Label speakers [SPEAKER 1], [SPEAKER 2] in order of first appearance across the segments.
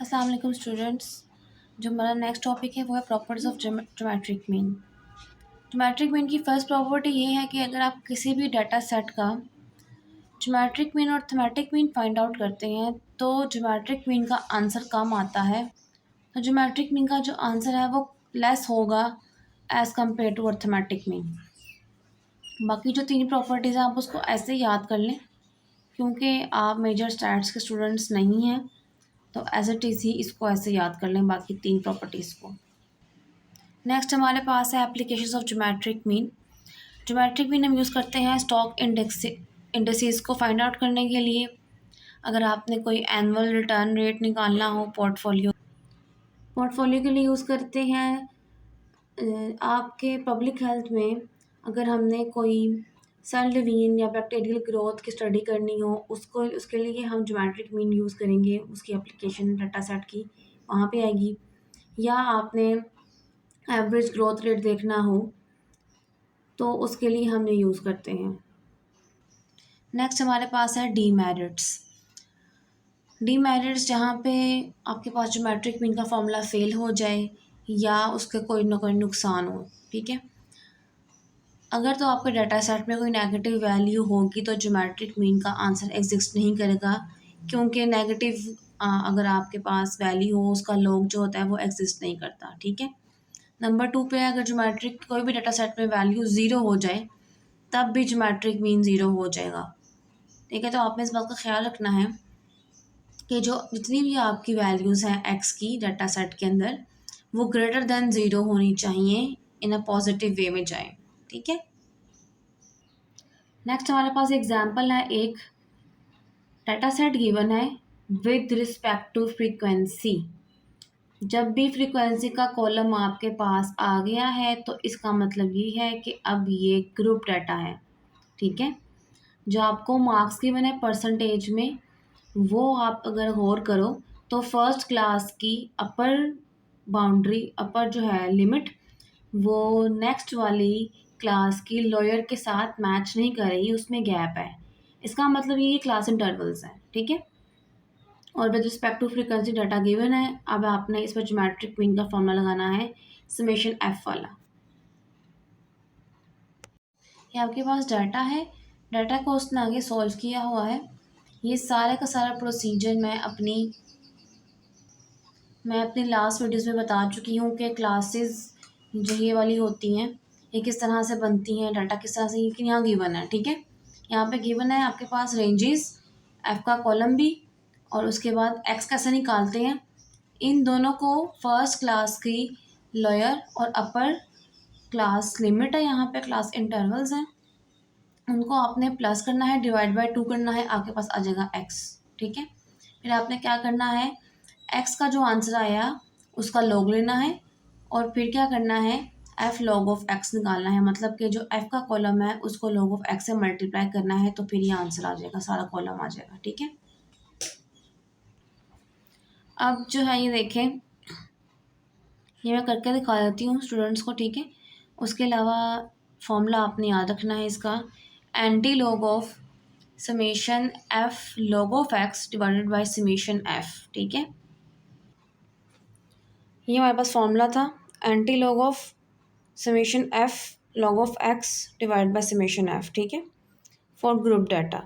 [SPEAKER 1] अस्सलाम वालेकुम स्टूडेंट्स। जो हमारा नेक्स्ट टॉपिक है वो है properties of geometric mean. Geometric mean की फर्स्ट प्रॉपर्टी ये है कि अगर आप किसी भी डाटा सेट का ज्योमेट्रिक मीन और थीमेटिक मीन फाइंड आउट करते हैं तो ज्योमेट्रिक मीन का आंसर कम आता है। तो ज्योमेट्रिक मीन का जो आंसर है वो लेस होगा as compare to arithmetic mean. बाकी जो तीन प्रॉपर्टीज़ हैं आप उसको ऐसे ही याद कर लें, क्योंकि आप मेजर स्टैट्स के स्टूडेंट्स नहीं हैं, तो एज इट इज़ ही इसको ऐसे याद कर लें बाकी तीन प्रॉपर्टीज़ को। नेक्स्ट हमारे पास है applications of geometric mean. Geometric mean हम यूज़ करते हैं स्टॉक इंडेक्सेस को फाइंड आउट करने के लिए। अगर आपने कोई एनुअल रिटर्न रेट निकालना हो पोर्टफोलियो पोर्टफोलियो के लिए यूज़ करते हैं। आपके पब्लिक हेल्थ में अगर हमने कोई सेल डिवीजन या बैक्टीरियल ग्रोथ की स्टडी करनी हो उसको उसके लिए हम ज्योमेट्रिक मीन यूज़ करेंगे, उसकी एप्लीकेशन डाटा सेट की वहाँ पे आएगी। या आपने एवरेज ग्रोथ रेट देखना हो तो उसके लिए हम ये यूज़ करते हैं। नेक्स्ट हमारे पास है डीमेरिट्स। डीमेरिट्स जहाँ पे आपके पास ज्योमेट्रिक मीन का फॉर्मूला फेल हो जाए या उसके कोई ना कोई नुकसान हो, ठीक है। अगर तो आपके डाटा सेट में कोई नेगेटिव वैल्यू होगी तो ज्योमेट्रिक मीन का आंसर एग्जिस्ट नहीं करेगा, क्योंकि नेगेटिव अगर आपके पास वैल्यू हो उसका लॉग जो होता है वो एग्जिस्ट नहीं करता, ठीक है। नंबर 2 पे अगर ज्योमेट्रिक कोई भी डाटा सेट में वैल्यू ज़ीरो हो जाए तब भी ज्योमेट्रिक मीन ज़ीरो हो जाएगा, ठीक है। तो आपने इस बात का ख्याल रखना है कि जो जितनी भी आपकी वैल्यूज़ हैं एक्स की डाटा सेट के अंदर वो ग्रेटर देन ज़ीरो होनी चाहिए, इन अ पॉजिटिव वे में जाए, ठीक है। नेक्स्ट हमारे पास एग्जांपल है, एक डाटा सेट गिवन है विद रिस्पेक्ट टू फ्रीक्वेंसी। जब भी फ्रीक्वेंसी का कॉलम आपके पास आ गया है तो इसका मतलब ये है कि अब ये ग्रुप डाटा है, ठीक है। जो आपको मार्क्स गिवन है परसेंटेज में, वो आप अगर गौर करो तो फर्स्ट क्लास की अपर बाउंड्री, अपर जो है लिमिट, वो नेक्स्ट वाली क्लास की लोअर के साथ मैच नहीं कर रही, उसमें गैप है। इसका मतलब ये क्लास इंटरवल्स हैं, ठीक है। और with respect to frequency data given है, अब आपने इस पर ज्योमेट्रिक मीन का फॉर्मूला लगाना है समेशन एफ वाला। ये आपके पास डाटा है, डाटा को उसने आगे सॉल्व किया हुआ है। ये सारे का सारा प्रोसीजर मैं अपनी लास्ट वीडियोस में बता चुकी हूँ कि क्लासेस जो ये वाली होती हैं ये किस तरह से बनती हैं, डाटा किस तरह से, लेकिन यहाँ गिवन है, ठीक है। यहाँ पे गिवन है आपके पास रेंजेस, एफ का कॉलम भी, और उसके बाद एक्स कैसे निकालते हैं। इन दोनों को फर्स्ट क्लास की लोअर और अपर क्लास लिमिट है, यहाँ पे क्लास इंटरवल्स हैं, उनको आपने प्लस करना है, डिवाइड बाय 2 करना है, आपके पास आ जाएगा एक्स, ठीक है। फिर आपने क्या करना है, एक्स का जो आंसर आया उसका लॉग लेना है और फिर क्या करना है, एफ लॉग ऑफ एक्स निकालना है। मतलब कि जो एफ का कॉलम है उसको लॉग ऑफ एक्स से मल्टीप्लाई करना है, तो फिर ये आंसर आ जाएगा, सारा कॉलम आ जाएगा, ठीक है। अब जो है ये देखें, ये मैं करके दिखा देती हूँ स्टूडेंट्स को, ठीक है। उसके अलावा फॉर्मूला आपने याद रखना है इसका, anti log of summation F log of x divided by summation F, ठीक है। ये हमारे पास फॉर्मूला था, anti log of summation F log of x divide by summation F, ठीक है, फॉर ग्रुप डाटा।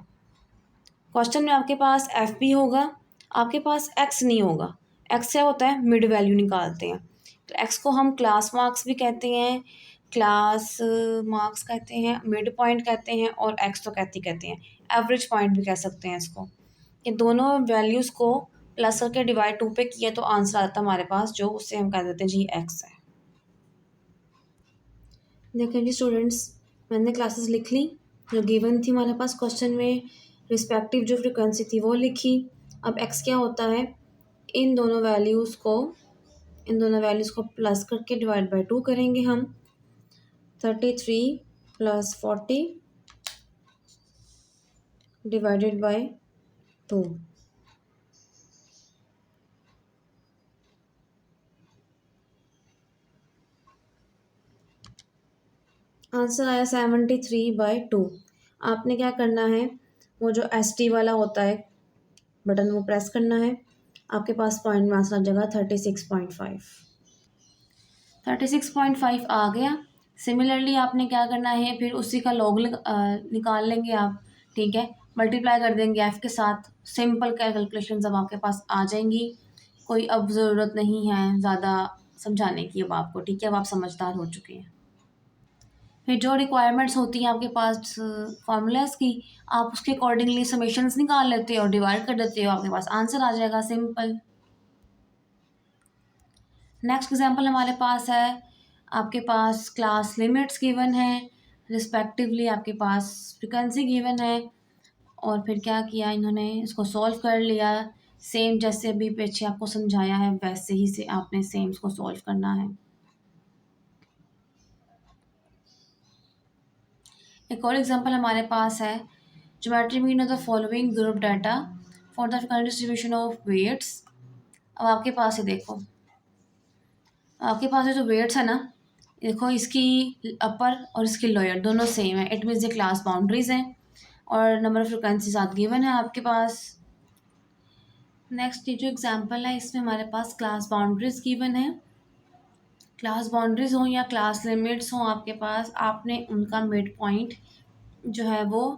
[SPEAKER 1] क्वेश्चन में आपके पास एफ भी होगा, आपके पास एक्स नहीं होगा। एक्स क्या होता है, मिड वैल्यू निकालते हैं। तो एक्स को हम क्लास मार्क्स भी कहते हैं, क्लास मार्क्स कहते हैं, मिड पॉइंट कहते हैं, और एक्स तो कहते हैं एवरेज पॉइंट भी कह सकते हैं इसको। ये दोनों वैल्यूज़ को प्लस करके डिवाइड 2 पे किया तो आंसर आता है हमारे पास, जो उससे हम कह देते हैं जी एक्स है। देखें जी स्टूडेंट्स, मैंने क्लासेस लिख ली जो गिवन थी हमारे पास क्वेश्चन में, रिस्पेक्टिव जो फ्रिक्वेंसी थी वो लिखी। अब एक्स क्या होता है, इन दोनों वैल्यूज़ को प्लस करके डिवाइड बाय 2 करेंगे हम। 33 + 40 डिवाइडेड बाय 2, आंसर आया 73/2। आपने क्या करना है, वो जो ST वाला होता है बटन वो प्रेस करना है, आपके पास पॉइंट में आंसर आ जाएगा 36.5। 36.5 आ गया। सिमिलरली आपने क्या करना है, फिर उसी का लॉग निकाल लेंगे आप, ठीक है, मल्टीप्लाई कर देंगे एफ के साथ। सिंपल कैलकुलेशन अब आपके पास आ जाएंगी, कोई अब ज़रूरत नहीं है ज़्यादा समझाने की अब आपको, ठीक है, अब आप समझदार हो चुके हैं। फिर जो रिक्वायरमेंट्स होती हैं आपके पास फार्मूलाज की, आप उसके अकॉर्डिंगली समेशंस निकाल लेते हो, डिवाइड कर देते हो, आपके पास आंसर आ जाएगा, सिंपल। नेक्स्ट एग्जांपल हमारे पास है, आपके पास क्लास लिमिट्स गिवन है, रिस्पेक्टिवली आपके पास फ्रिक्वेंसी गिवन है, और फिर क्या किया इन्होंने, इसको सॉल्व कर लिया। सेम जैसे अभी पीछे आपको समझाया है वैसे ही से आपने सेम इसको सॉल्व करना है। एक और एग्जांपल हमारे पास है, geometry mean of the following group data for the current distribution of weights. अब आपके पास है, देखो आपके पास ये जो वेट्स है ना, देखो इसकी अपर और इसकी लोअर दोनों सेम है, इट मीन्स ये क्लास बाउंड्रीज हैं, और नंबर ऑफ फ्रिक्वेंसी साथ गिवन है आपके पास। नेक्स्ट ये जो एग्जांपल है इसमें हमारे पास क्लास बाउंड्रीज गिवन है। क्लास बाउंड्रीज हों या क्लास लिमिट्स हों आपके पास, आपने उनका मिड पॉइंट जो है वो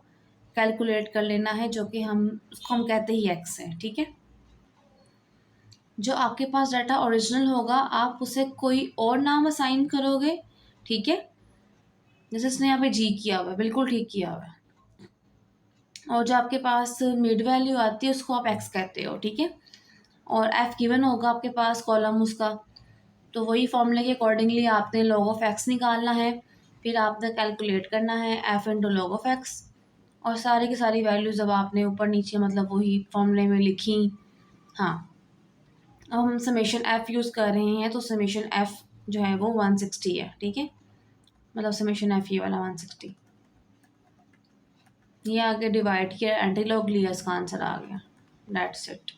[SPEAKER 1] कैलकुलेट कर लेना है, जो कि हम उसको हम कहते ही एक्स है, ठीक है। जो आपके पास डाटा ओरिजिनल होगा आप उसे कोई और नाम असाइन करोगे, ठीक है, जैसे इसने यहाँ पे जी किया हुआ है, बिल्कुल ठीक किया हुआ है। और जो आपके पास मिड वैल्यू आती है उसको आप एक्स कहते हो, ठीक है। और एफ गिवन होगा आपके पास कॉलम उसका, तो वही फॉर्मूले के अकॉर्डिंगली आपने लॉग ऑफ एक्स निकालना है, फिर आपने कैलकुलेट करना है F into log of x, और सारी की सारी वैल्यूज अब आपने ऊपर नीचे मतलब वही फॉर्मूले में लिखी। हाँ, अब हम समेशन एफ यूज़ कर रहे हैं, तो समेशन एफ जो है वो 160 है, ठीक है, मतलब समेशन एफ ये वाला 160, ये आगे डिवाइड किया एंटी लॉग लिया, इसका आंसर आ गया, दैट्स इट।